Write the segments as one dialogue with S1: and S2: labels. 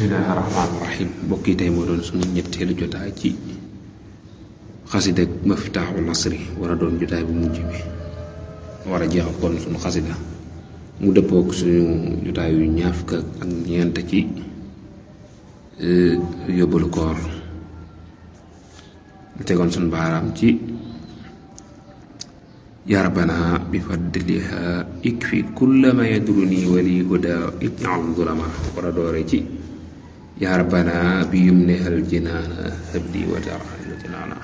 S1: bismillahirrahmanirrahim bokki tay mo doon sunu ñetteelu jotaay ci xasida Miftahul Nasri wara doon jotaay bu mujj bi wara jeexal kon sunu xasida mu dëppook suñu jotaay yu ñaaf ka ak ñeent ci yóbbalu koor tegoon sunu baaraam ci ya rabbana bi fadliha ikfi kulla ma yadruni wali huda ij'al zulama wara doore ci ya rabbana bi yumnihal jinaana habli wa tarahal jinaana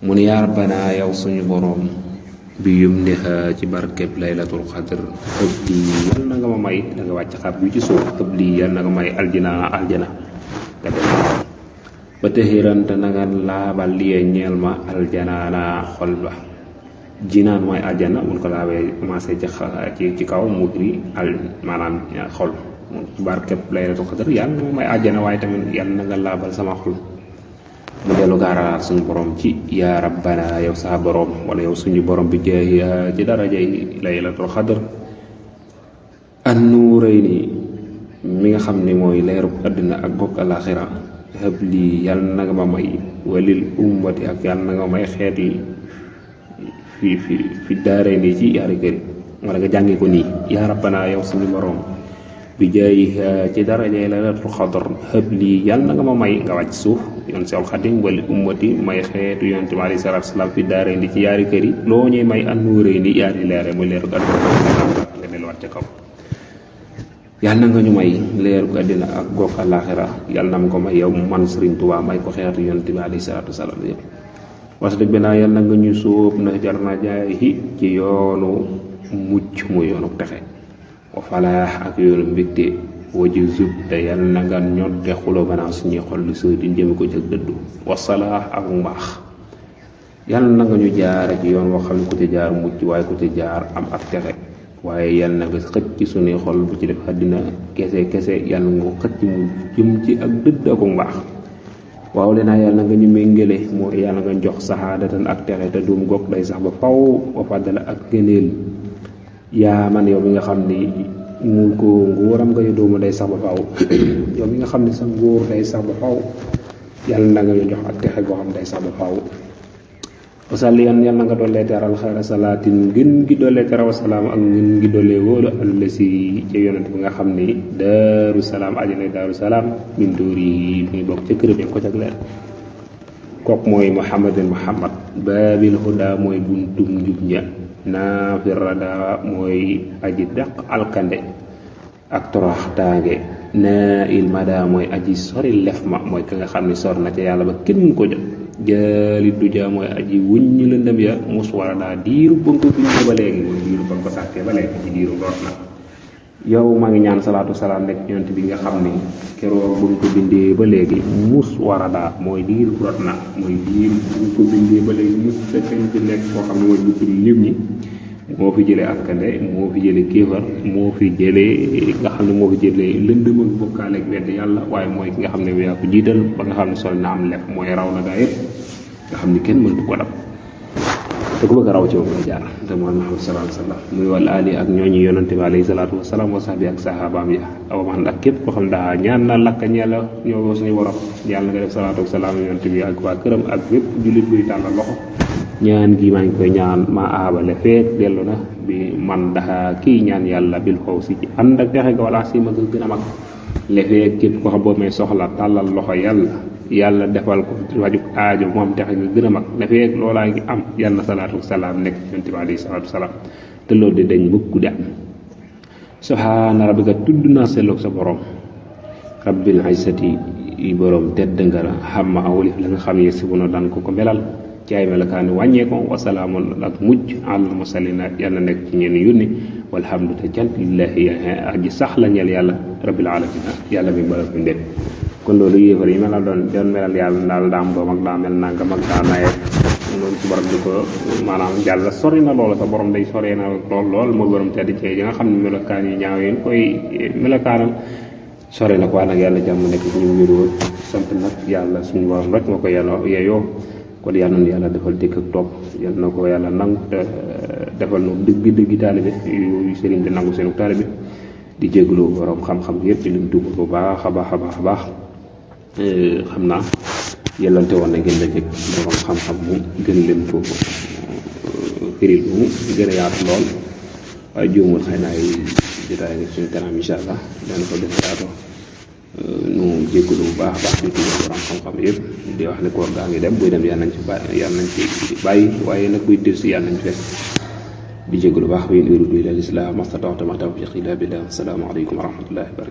S1: mu ne ya rabbana yow suñu boroom bi yumniha ci barkeb laylatul qadr habli yal na nga ma may da nga wàcc xar bi ci suuf habli yal na nga may aljinaana aljana nga def ba tahirante na nga laabal liye ñeel ma aljanaana xol ba jinaan mooy aljana mun ko laawee commencé ci kaw mu firi al maanaam xol ci barkeb laylatul qadr yàlla na may aljana waaye tamit yàlla na nga laabal sama xol mu dellu gaaralaat suñu borom ci yaa rabbana yow saa borom wala yow suñu borom bi jeex ci darajay laylatul qadr an nuurayni mi nga xam ne mooy leerub àddina ak bokk alaxira habli yàlla na nga ma may walil ummati ak yàlla na nga may xeet yi fi daaray nii ci yaari kër wala nga jàngi ko nii yaa rabbana yow suñu borom bi jaay ci darajay laylatul qadr habli yàlla na nga ma may nga wàcc suuf yoon Seexul Xadim wala ummati may xeetu yonent bi alayhi salaatu salaam fi daaray nii ci yaari kër yi loo ñuy may an nuuree ni yaari leere muy leeru àddina nga delluwaat ca kaw yàlla na nga ñu may leeru àddina ak goog àllaaxira yàlla na ma ko may yow man Sëriñ Tuubaa may ko xeetu yonent bi alayhi salaatu salaam yëpp parce que benn yàlla nga ñu sóob na jar na jaay ci yoonu mucc mu yoonu texe wa falaax ak yoonu mbégte waji zub te yàlla na nga ñodde xuloo banaa suñuy xol di soo di jëme ko ci dëddu wa salaax ak mbaax yàlla na nga ñu jaare ci yoon woo xam ne ku ci jaar mucc waaye ku ci jaar am ak texe waaye yàlla na nga xëcc ci suñuy xol bu ci def àddina kese yàlla nga xëcc mu jëm ci ak dëdd ak mbaax waaw lenaa yàlla nga ñu méngale mooy yàlla nga jox saxaadatan ak texe te duum goog day sax ba faw wa fàddala ak gëneel yaa man yow mi nga xam ni mu ko nguuram nga doomu day sax ba faw yow mi nga xam ni sa nguur day sax ba faw yàlla na nga ñu jox ak texe goo xam day sax ba faw wasalliyan yàlla nga dollee teral xayra salaatin ngën gi dollee teral wasalaam ak ngën gi dollee wóolu àlla si ci yonent bi nga xam ni daaru salaam ajana daaru salaam min dóori yi mi ngi bokk ca kërëb yi ko jag leer kook mooy muhammadin muhammad baabil huda mooy buntum njub ña naafir rada mooy aji daq alkande ak torox taange naa il mada mooy aji sori lef ma mooy ka nga xam ni sor na ca yàlla ba kenn mun ko jot jaalit du jaa mooy aji wuññi lëndëm ya mus wala daa diiru ba nga ko bindee ba léegi mooy diiru ba nga ko sàkkee ba léegi ci diiru root na yow maa ngi ñaan salaatu salaam nekk yonent bi nga xam ni keroog ba nga ko bindee ba léegi mus wara daa mooy diiru root na mooy diiru ba nga ko bindee ba léegi mus te kenn ci nekk koo xam ne mooy bu ci nit ñi moo fi jëlee askande moo fi jëlee kéefar moo fi jëlee nga xam ne moo fi jëlee lëndëm ak bokkaale ak wedd yàlla waaye mooy ki nga xam ne yaa ko jiital ba nga xam ne sol na am lef mooy raw na gaa yëpp nga xam ne kenn mëntu ko dab te ku bëgg a raw ci moom la jaar te mooy Muhammad sallallahu alayhi wa sallam muy wal ali ak ñooñu yonante bi alayhi salaatu wasalaam wa sahbi ak sahabaam ya aw man ak képp koo xam daa ñaan na lakka ñeela ñoo suñu borom yàlla nga def salaatu wasalaam yonante bi ak waa këram ak bépp jullit buy tàllal loxo ñaan gi maa ngi koy ñaan ma aabale feek dellu na bi man daxa kii ñaan yàlla bil xaw si ci ànd ak texe ga wala si ma gën a mag lefeek képp ko xam boo may soxla tàllal loxo yàlla defal ko waju aajo moom texe nga gën a mag lefeek loolaa ngi am yàlla na salaatu salaam nekk yonent bi alayhi salaatu salaam te loolu di dañ mukk di am subhaana rabbika tudd naa selloog sa borom rabbil izzati borom tedd nga la xam ma awlif la nga xam ne si bu na daan ko melal ci ay melokaani wàññeeko wasalaamun ak mujj àll musalina yàlla nekk ci ñeen yónni walhamdu te cant lillahi aji sax la ñeel yàlla rabbil alamina yàlla mi bala fi ndépp kon loolu yéefar yi mel na doon melal yàlla daal daa am doom ak daa mel nangam ak daa naye loolu ci borom di ko maanaam yàlla sori na loolu sa borom day soree na lool moo borom tedd ci yi nga xam ne melokaan yi ñaaw yéen koy melokaanam sori na ko nag yàlla jàmm nekk ci ñu wéru sant nag yàlla suñu borom rek moo ko yàlla yeyoo kon yàlla na yàlla defal dëkk ak topp yàlla na ko yàlla nangu te defal nu dëgg taalibe yu sëriñ bi nangu seenu taalibe di jégalu borom xam-xam yëpp di leen tuubal bu baax a baax a baax a baax xam naa yellante woon na ngeen dajeeg borom xam-xam mu gën leen ko firil mu gën a yaatu lool waaye juumul xëy na ay jotaay nga suñu kanam incha allah dana ko gën a yaatu nu jégalu bu baax a baax di tuubal borom xam-xam yëpp di wax ne koor gaa ngi dem buy dem yàlla nañ ci bàyyi waaye nag buy dellusi yàlla nañ fekk di jégalu baax wa in uriidu illa al-islaaha mastata'tu wa ma tawfiiqi illa billah. Assalaamu aleykum wa rahmatullahi wa barakatuh.